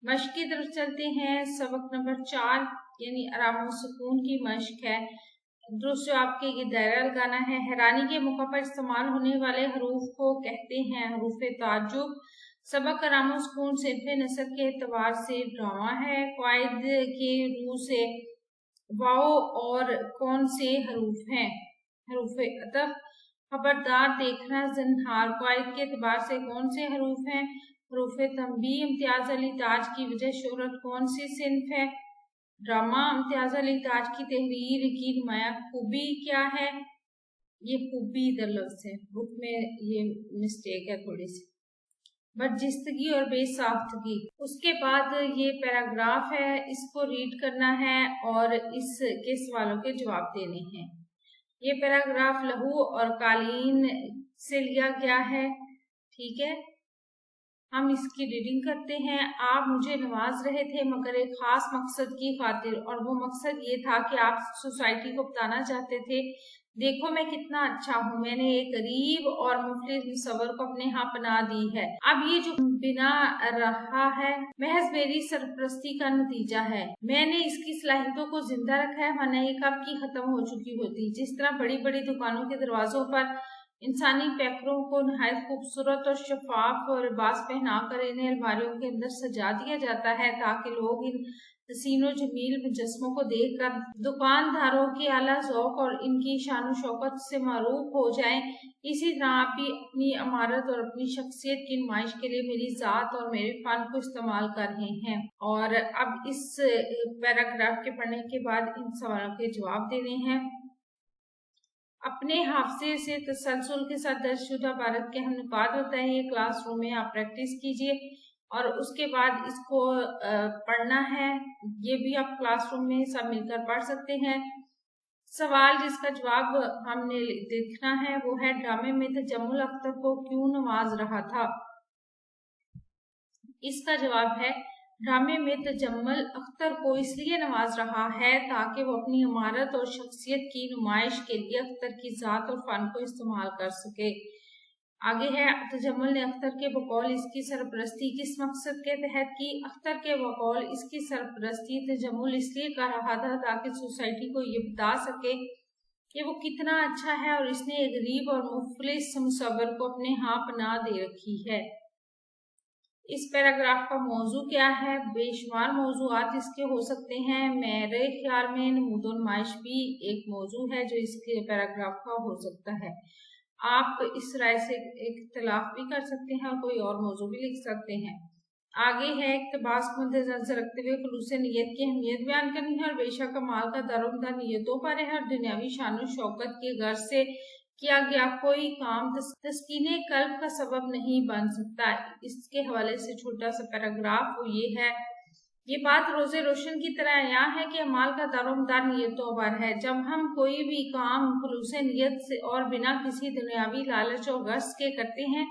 مشق کی طرف چلتے ہیں۔ سبق نمبر 4 یعنی آرام و سکون کی مشق ہے۔ درست جواب کے یہ دائرہ لگانا ہے۔ حیرانی کے موقع پر استعمال ہونے والے حروف کو کہتے ہیں حروف تعجب۔ سبق آرام و سکون صنف نثر کے اعتبار سے ڈرامہ ہے۔ قواعد کے روح سے واو اور کون سے حروف ہیں؟ حروف عطف۔ خبردار، دیکھنا، زنہار۔ قواعد کے اعتبار سے کون سے حروف ہیں؟ حروف تنبیہ۔ امتیاز علی تاج کی وجہ شہرت کون سی صنف ہے؟ ڈرامہ۔ امتیاز علی تاج کی تحریر کی نمایاں خوبی کیا ہے؟ یہ خوبی در لفظ ہے، بک میں یہ مسٹیک ہے تھوڑی سی، برجستگی اور بے ساختگی۔ اس کے بعد یہ پیراگراف ہے، اس کو ریڈ کرنا ہے اور اس کے سوالوں کے جواب دینے ہیں۔ یہ پیراگراف لہو اور قالین سے لیا گیا ہے، ٹھیک ہے۔ ہم اس کی ریڈنگ کرتے ہیں۔ آپ مجھے نواز رہے تھے مگر ایک خاص مقصد کی خاطر، اور وہ مقصد یہ تھا کہ آپ سوسائٹی کو بتانا چاہتے تھے دیکھو میں کتنا اچھا ہوں، میں نے ایک غریب اور مفلس مصور کو اپنے ہاں پناہ دی ہے۔ اب یہ جو بنا رہا ہے محض میری سرپرستی کا نتیجہ ہے، میں نے اس کی صلاحیتوں کو زندہ رکھا ہے، ورنہ یہ کب کی ختم ہو چکی ہوتی۔ جس طرح بڑی بڑی دکانوں کے دروازوں پر انسانی پیکروں کو نہایت خوبصورت اور شفاف اور لباس پہنا کر انہیں الماریوں کے اندر سجا دیا جاتا ہے تاکہ لوگ ان حسین و جمیل مجسموں کو دیکھ کر دکانداروں کے اعلیٰ ذوق اور ان کی شان و شوکت سے معروف ہو جائیں، اسی طرح آپ بھی اپنی عمارت اور اپنی شخصیت کی نمائش کے لیے میری ذات اور میرے فن کو استعمال کر رہے ہیں۔ اور اب اس پیراگراف کے پڑھنے کے بعد ان سوالوں کے جواب دینے ہیں۔ اپنے حافظے سے تسلسل کے ساتھ درج شدہ عبارت کے اہم نکات ہوتا ہے، یہ کلاس روم میں آپ پریکٹس کیجئے اور اس کے بعد اس کو پڑھنا ہے۔ یہ بھی آپ کلاس روم میں سب مل کر پڑھ سکتے ہیں۔ سوال جس کا جواب ہم نے دیکھنا ہے وہ ہے ڈرامے میں تجمل اختر کو کیوں نواز رہا تھا؟ اس کا جواب ہے ڈرامے میں تجمل اختر کو اس لیے نواز رہا ہے تاکہ وہ اپنی عمارت اور شخصیت کی نمائش کے لیے اختر کی ذات اور فن کو استعمال کر سکے۔ آگے ہے تجمل نے اختر کے بقول اس کی سرپرستی کس مقصد کے تحت کی؟ اختر کے بقول اس کی سرپرستی تجمل اس لیے کر رہا تھا تاکہ سوسائٹی کو یہ بتا سکے کہ وہ کتنا اچھا ہے اور اس نے ایک غریب اور مفلس مصور کو اپنے ہاں پناہ دے رکھی ہے۔ اس پیراگراف کا موضوع کیا ہے؟ بے شمار موضوعات اس کے ہو سکتے ہیں، میرے خیال میں نمود و نمائش بھی ایک موضوع ہے جو اس کے پیراگراف کا ہو سکتا ہے۔ آپ اس رائے سے اختلاف بھی کر سکتے ہیں اور کوئی اور موضوع بھی لکھ سکتے ہیں۔ آگے ہے اقتباس کو مد نظر رکھتے ہوئے خلوص نیت کی اہمیت بیان کرنی ہے اور بے شک اعمال کا دارومدار نیتوں پر ہے اور دنیاوی شان و شوکت کی غرض سے کیا گیا کوئی کام تسکین قلب کا سبب نہیں بن سکتا۔ اس کے حوالے سے چھوٹا سا پیراگراف وہ یہ ہے، یہ بات روز روشن کی طرح عیاں ہے کہ اعمال کا دارومدار نیتوں پر ہے۔ جب ہم کوئی بھی کام خلوص نیت سے اور بنا کسی دنیاوی لالچ اور غرض کے کرتے ہیں،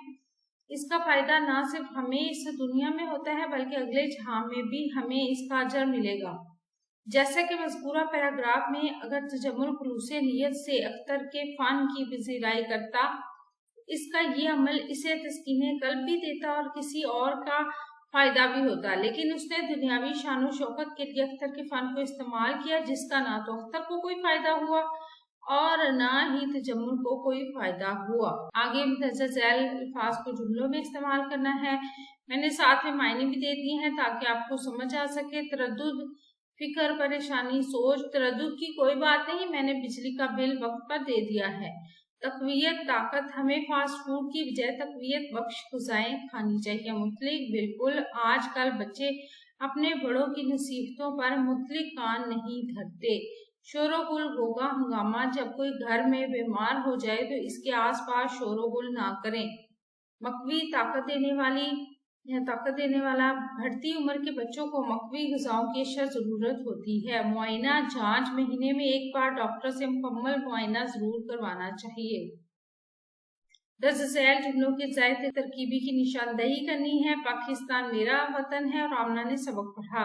اس کا فائدہ نہ صرف ہمیں اس دنیا میں ہوتا ہے بلکہ اگلے جہاں میں بھی ہمیں اس کا اجر ملے گا۔ جیسا کہ مذکورہ پیراگراف میں اگر تجمل خلوص نیت سے اختر کے فن کی پذیرائی کرتا، اس کا یہ عمل اسے تسکین قلب بھی دیتا اور کسی اور کا فائدہ بھی ہوتا، لیکن اس نے دنیاوی شان و شوکت کے لیے اختر کے فن کو استعمال کیا جس کا نہ تو اختر کو کوئی فائدہ ہوا اور نہ ہی تجمل کو کوئی فائدہ ہوا۔ آگے مندرجہ ذیل الفاظ کو جملوں میں استعمال کرنا ہے۔ میں نے ساتھ میں معنی بھی دے دیے ہیں تاکہ آپ کو سمجھ آ سکے۔ تردد، فکر، پریشانی، سوچ۔ تردد کی کوئی بات نہیں، میں نے بجلی کا بل وقت پر دے دیا ہے۔ تقویت، طاقت، ہمیں فاسٹ فوڈ کی بجائے تقویت بخش غذائیں کھانی چاہیے۔ مطلق، بالکل، آج کل بچے اپنے بڑوں کی نصیحتوں پر مطلق کان نہیں دھرتے۔ شور و غل، گوگا ہنگامہ، جب کوئی گھر میں بیمار ہو جائے تو اس کے آس پاس شور و غل نہ کریں۔ مقوی، طاقت دینے والا، بڑھتی عمر کے بچوں کو مقوی غذاؤں کی اشد ضرورت ہوتی ہے۔ معائنہ، جانچ، مہینے میں ایک بار ڈاکٹر سے مکمل معائنہ ضرور کروانا چاہیے۔ درج ذیل جملوں کے زائد ترکیبی کی نشاندہی کرنی ہے۔ پاکستان میرا وطن ہے اور آمنہ نے سبق پڑھا۔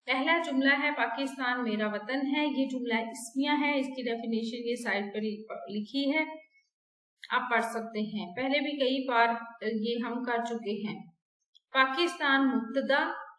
پہلا جملہ ہے پاکستان میرا وطن ہے، یہ جملہ اسمیہ ہے، اس کی ڈیفینیشن یہ سائٹ پر لکھی ہے، آپ پڑھ سکتے ہیں، پہلے بھی کئی بار یہ ہم کر چکے ہیں۔ پاکستان مبتدا،